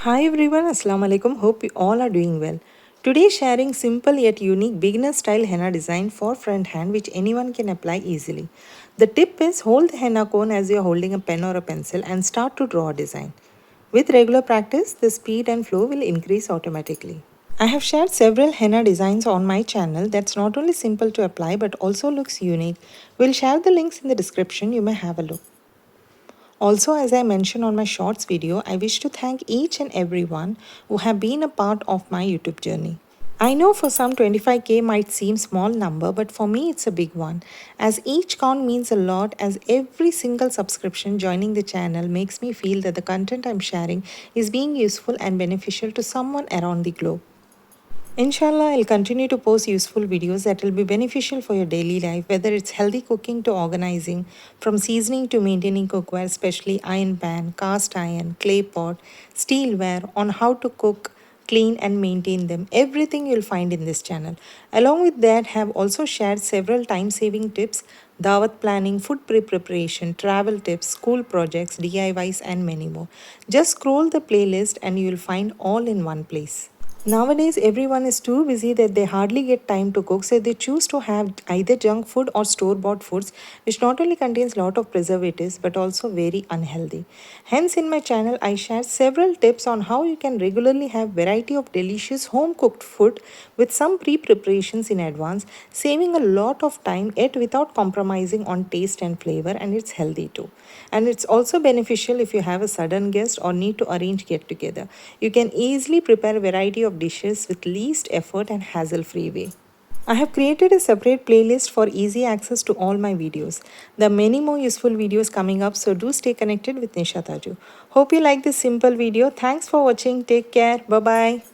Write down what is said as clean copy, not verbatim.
Hi everyone, Assalamu alaikum. Hope you all are doing well. Today sharing simple yet unique beginner style henna design for front hand which anyone can apply easily. The tip is hold the henna cone as you are holding a pen or a pencil and start to draw a design. With regular practice, the speed and flow will increase automatically. I have shared several henna designs on my channel that's not only simple to apply but also looks unique. We'll share the links in the description, you may have a look. Also, as I mentioned on my shorts video, I wish to thank each and everyone who have been a part of my YouTube journey. I know for some 25k might seem small number, but for me it's a big one, as each count means a lot, as every single subscription joining the channel makes me feel that the content I'm sharing is being useful and beneficial to someone around the globe. Inshallah, I'll continue to post useful videos that will be beneficial for your daily life, whether it's healthy cooking to organizing, from seasoning to maintaining cookware, especially iron pan, cast iron, clay pot, steelware, on how to cook, clean and maintain them. Everything you'll find in this channel. Along with that, have also shared several time-saving tips, dawat planning, food preparation, travel tips, school projects, DIYs and many more. Just scroll the playlist and you'll find all in one place. Nowadays, everyone is too busy that they hardly get time to cook, so they choose to have either junk food or store-bought foods, which not only contains a lot of preservatives but also very unhealthy. Hence, in my channel, I share several tips on how you can regularly have variety of delicious home-cooked food with some pre-preparations in advance, saving a lot of time yet without compromising on taste and flavor, and it's healthy too. And it's also beneficial if you have a sudden guest or need to arrange get-together. You can easily prepare a variety of dishes with least effort and hassle-free way. I have created a separate playlist for easy access to all my videos. There are many more useful videos coming up, so do stay connected with Nisha Taju. Hope you like this simple video. Thanks for watching. Take care. Bye-bye.